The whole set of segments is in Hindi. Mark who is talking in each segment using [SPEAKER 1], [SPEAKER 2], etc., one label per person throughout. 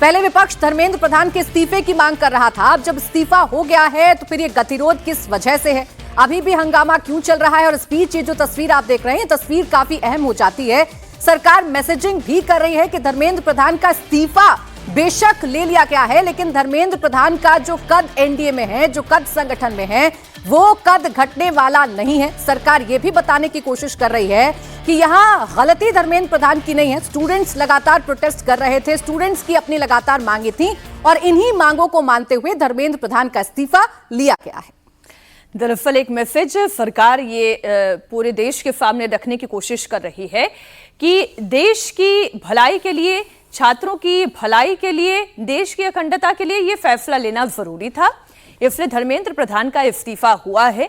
[SPEAKER 1] पहले विपक्ष धर्मेंद्र प्रधान के इस्तीफे की मांग कर रहा था। अब जब इस्तीफा हो गया है तो फिर ये गतिरोध किस वजह से है, अभी भी हंगामा क्यों चल रहा है? और इस बीच ये जो तस्वीर आप देख रहे हैं, तस्वीर काफी अहम हो जाती है। सरकार मैसेजिंग भी कर रही है कि धर्मेंद्र प्रधान का इस्तीफा बेशक ले लिया गया है, लेकिन धर्मेंद्र प्रधान का जो कद एनडीए में है, जो कद संगठन में है, वो कद घटने वाला नहीं है। सरकार ये भी बताने की कोशिश कर रही है कि यहां गलती धर्मेंद्र प्रधान की नहीं है। स्टूडेंट्स लगातार प्रोटेस्ट कर रहे थे, स्टूडेंट्स की अपनी लगातार मांगे थी और इन्हीं मांगों को मानते हुए धर्मेंद्र प्रधान का इस्तीफा लिया गया है।
[SPEAKER 2] दरअसल एक मैसेज सरकार ये पूरे देश के सामने रखने की कोशिश कर रही है कि देश की भलाई के लिए, छात्रों की भलाई के लिए, देश की अखंडता के लिए ये फैसला लेना जरूरी था, इसलिए धर्मेंद्र प्रधान का इस्तीफा हुआ है।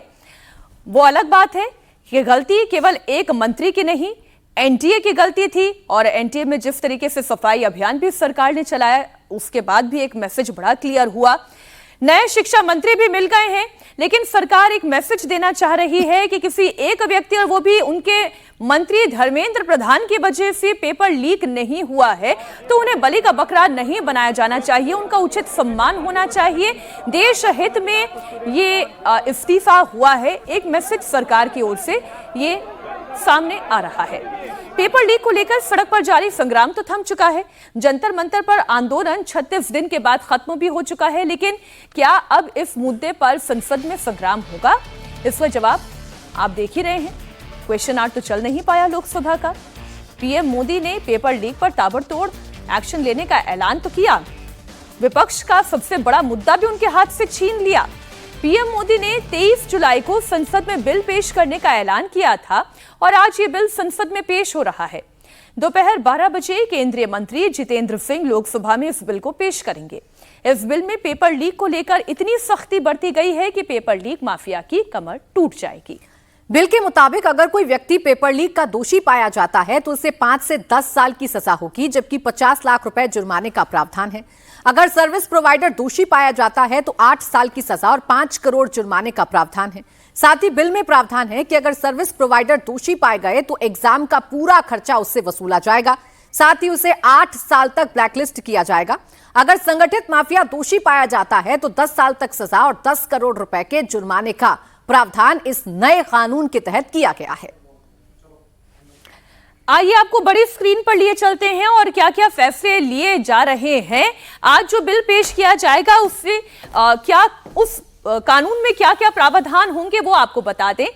[SPEAKER 2] वो अलग बात है कि गलती केवल एक मंत्री की नहीं, एनटीए की गलती थी और एनटीए में जिस तरीके से सफाई अभियान भी सरकार ने चलाया, उसके बाद भी एक मैसेज बड़ा क्लियर हुआ। नए शिक्षा मंत्री भी मिल गए हैं, लेकिन सरकार एक मैसेज देना चाह रही है कि किसी एक व्यक्ति, और वो भी उनके मंत्री धर्मेंद्र प्रधान की वजह से पेपर लीक नहीं हुआ है तो उन्हें बलि का बकरा नहीं बनाया जाना चाहिए, उनका उचित सम्मान होना चाहिए। देश हित में ये इस्तीफा हुआ है। एक मैसेज सरकार की ओर से ये सामने आ रहा है। पेपर लीक को लेकर सड़क पर जारी संग्राम तो थम चुका है। जंतर मंतर पर आंदोलन 36 दिन के बाद खत्म भी हो चुका है, लेकिन क्या अब इस मुद्दे पर संसद में संग्राम होगा? इसका जवाब आप देख ही रहे हैं। क्वेश्चन आवर तो चल नहीं पाया लोकसभा का। पीएम मोदी ने पेपर लीक पर ताबड़तोड़ एक्शन लेने का ऐलान तो किया, विपक्ष का सबसे बड़ा मुद्दा भी उनके हाथ से छीन लिया। पीएम मोदी ने 23 जुलाई को संसद में बिल पेश करने का ऐलान किया था और आज ये बिल संसद में पेश हो रहा है। दोपहर 12 बजे केंद्रीय मंत्री जितेंद्र सिंह लोकसभा में इस बिल को पेश करेंगे। इस बिल में पेपर लीक को लेकर इतनी सख्ती बरती गई है कि पेपर लीक माफिया की कमर टूट जाएगी।
[SPEAKER 1] बिल के मुताबिक अगर कोई व्यक्ति पेपर लीक का दोषी पाया जाता है तो उसे 5 से 10 साल की सजा होगी, जबकि 50 लाख रुपए जुर्माने का प्रावधान है। अगर सर्विस प्रोवाइडर दोषी पाया जाता है तो 8 साल की सजा और 5 करोड़ जुर्माने का प्रावधान है। साथ ही बिल में प्रावधान है कि अगर सर्विस प्रोवाइडर दोषी पाए गए तो एग्जाम का पूरा खर्चा उससे वसूला जाएगा। साथ ही उसे 8 साल तक ब्लैकलिस्ट किया जाएगा। अगर संगठित माफिया दोषी पाया जाता है तो 10 साल तक सजा और 10 करोड़ रुपए के जुर्माने का प्रावधान इस नए कानून के तहत किया गया है।
[SPEAKER 2] आइए आपको बड़ी स्क्रीन पर लिए चलते हैं और क्या क्या फैसले लिए जा रहे हैं। आज जो बिल पेश किया जाएगा उससे क्या उस कानून में क्या क्या प्रावधान होंगे वो आपको बता दें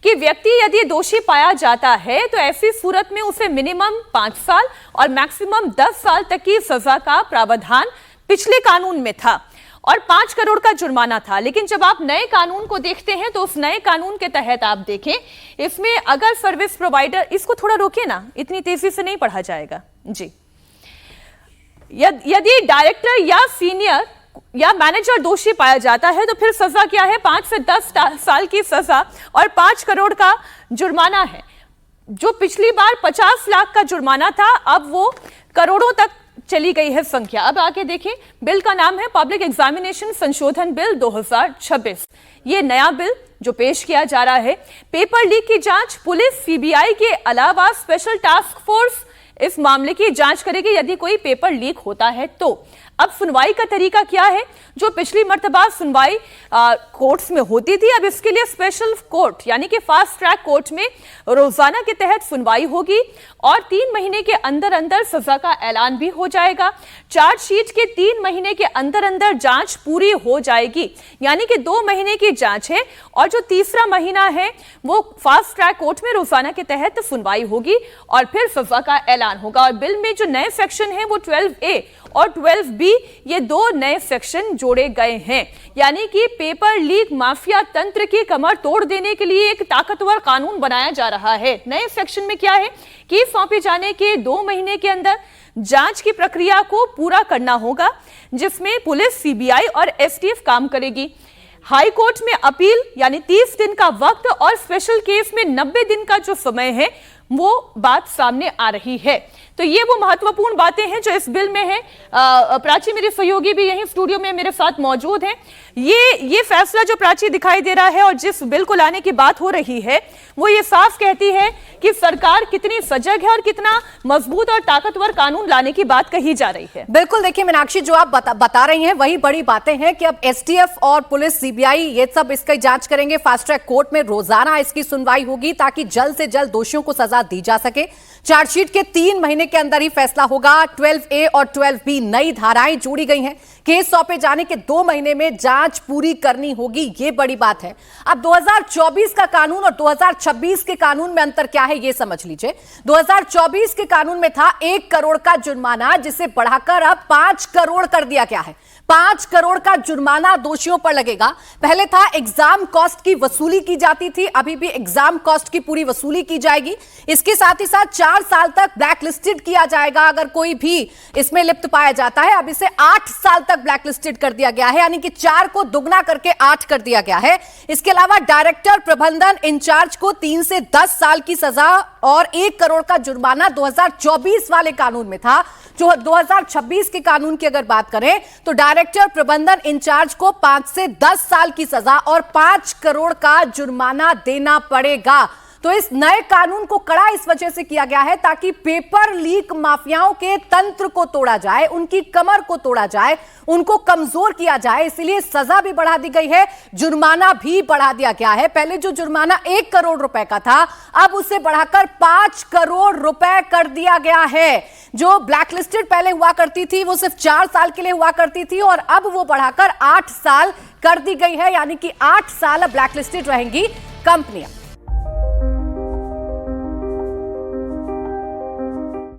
[SPEAKER 2] कि व्यक्ति यदि दोषी पाया जाता है तो ऐसी सूरत में उसे मिनिमम 5 साल और मैक्सिमम 10 साल तक की सजा का प्रावधान पिछले कानून में था और 5 करोड़ का जुर्माना था। लेकिन जब आप नए कानून को देखते हैं तो उस नए कानून के तहत आप देखें, इसमें अगर सर्विस प्रोवाइडर, इसको थोड़ा रोके ना, इतनी तेजी से नहीं पढ़ा जाएगा जी। यदि डायरेक्टर या सीनियर या मैनेजर दोषी पाया जाता है तो फिर सजा क्या है? 5 से 10 साल की सजा और 5 करोड़ का जुर्माना है। जो पिछली बार 50 लाख का जुर्माना था, अब वो करोड़ों तक चली गई है संख्या। अब आगे देखें, बिल का नाम है पब्लिक एग्जामिनेशन संशोधन बिल 2026। ये नया बिल जो पेश किया जा रहा है, पेपर लीक की जांच पुलिस, सीबीआई के अलावा स्पेशल टास्क फोर्स इस मामले की जांच करेगी यदि कोई पेपर लीक होता है तो। अब सुनवाई का तरीका क्या है? जो पिछली मर्तबा सुनवाई कोर्ट्स में होती थी, अब इसके लिए स्पेशल कोर्ट यानी कि फास्ट ट्रैक कोर्ट में रोजाना के तहत सुनवाई होगी और 3 महीने के अंदर अंदर सजा का ऐलान भी हो जाएगा। चार्जशीट के 3 महीने के अंदर अंदर जांच पूरी हो जाएगी, यानी कि 2 महीने की जांच है और जो तीसरा महीना है वो फास्ट ट्रैक कोर्ट में रोजाना के तहत सुनवाई होगी और फिर सजा का ऐलान होगा। और बिल में जो नए सेक्शन है वो 12A और 12B, ये 2 नए सेक्शन जोड़े गए हैं, यानी कि पेपर लीक माफिया तंत्र की कमर तोड़ देने के लिए एक ताकतवर कानून बनाया जा रहा है। नए सेक्शन में क्या है कि सौंपे जाने के 2 महीने के अंदर जांच की प्रक्रिया को पूरा करना होगा, जिसमें पुलिस, सीबीआई और एसटीएफ काम करेगी। हाई कोर्ट में अपील यानी 30 दिन का वक्त और स्पेशल केस में 90 दिन का जो समय है वो बात सामने आ रही है। तो ये वो महत्वपूर्ण बातें हैं जो इस बिल में है। प्राची मेरे सहयोगी भी यहीं स्टूडियो में मेरे साथ मौजूद हैं। ये फैसला जो प्राची दिखाई दे रहा है और जिस बिल को लाने की बात हो रही है वो ये साफ कहती है कि सरकार कितनी सजग है और कितना मजबूत और ताकतवर कानून लाने की बात कही जा रही है।
[SPEAKER 1] बिल्कुल, देखिए मीनाक्षी, जो आप बता रही हैं वही बड़ी बातें हैं कि अब एसटीएफ और पुलिस, सीबीआई ये सब इसकी जांच करेंगे। फास्ट ट्रैक कोर्ट में रोजाना इसकी सुनवाई होगी ताकि जल्द से जल्द दोषियों को सजा दी जा सके। चार्जशीट के 3 महीने के अंदर ही फैसला होगा। 12A और 12B नई धाराएं जोड़ी गई हैं। केस सौंपे जाने के 2 महीने में जांच पूरी करनी होगी, ये बड़ी बात है। अब 2024 का कानून और 2026 के कानून में अंतर क्या है ये समझ लीजिए। 2024 के कानून में था 1 करोड़ का जुर्माना, जिसे बढ़ाकर अब 5 करोड़ कर दिया गया है। 5 करोड़ का जुर्माना दोषियों पर लगेगा। पहले था एग्जाम कॉस्ट की वसूली की जाती थी, अभी भी एग्जाम कॉस्ट की पूरी वसूली की जाएगी। इसके साथ ही साथ 4 साल तक ब्लैकलिस्टेड किया जाएगा अगर कोई भी इसमें लिप्त पाया जाता है। अब इसे 8 साल तक ब्लैकलिस्टेड कर दिया गया है, यानी कि 4 को दुगना करके 8 कर दिया गया है। इसके अलावा डायरेक्टर, प्रबंधन इंचार्ज को 3 से 10 साल की सजा और 1 करोड़ का जुर्माना 2024 वाले कानून में था। जो 2026 के कानून की अगर बात करें तो डायरेक्टर, प्रबंधन इंचार्ज को 5 से 10 साल की सजा और 5 करोड़ का जुर्माना देना पड़ेगा। तो इस नए कानून को कड़ा इस वजह से किया गया है ताकि पेपर लीक माफियाओं के तंत्र को तोड़ा जाए, उनकी कमर को तोड़ा जाए, उनको कमजोर किया जाए। इसलिए सजा भी बढ़ा दी गई है, जुर्माना भी बढ़ा दिया गया है। पहले जो जुर्माना 1 करोड़ रुपए का था, अब उसे बढ़ाकर 5 करोड़ रुपए कर दिया गया है। जो ब्लैकलिस्टेड पहले हुआ करती थी वो सिर्फ 4 साल के लिए हुआ करती थी और अब वो बढ़ाकर 8 साल कर दी गई है, यानी कि 8 साल ब्लैकलिस्टेड रहेंगी कंपनियां।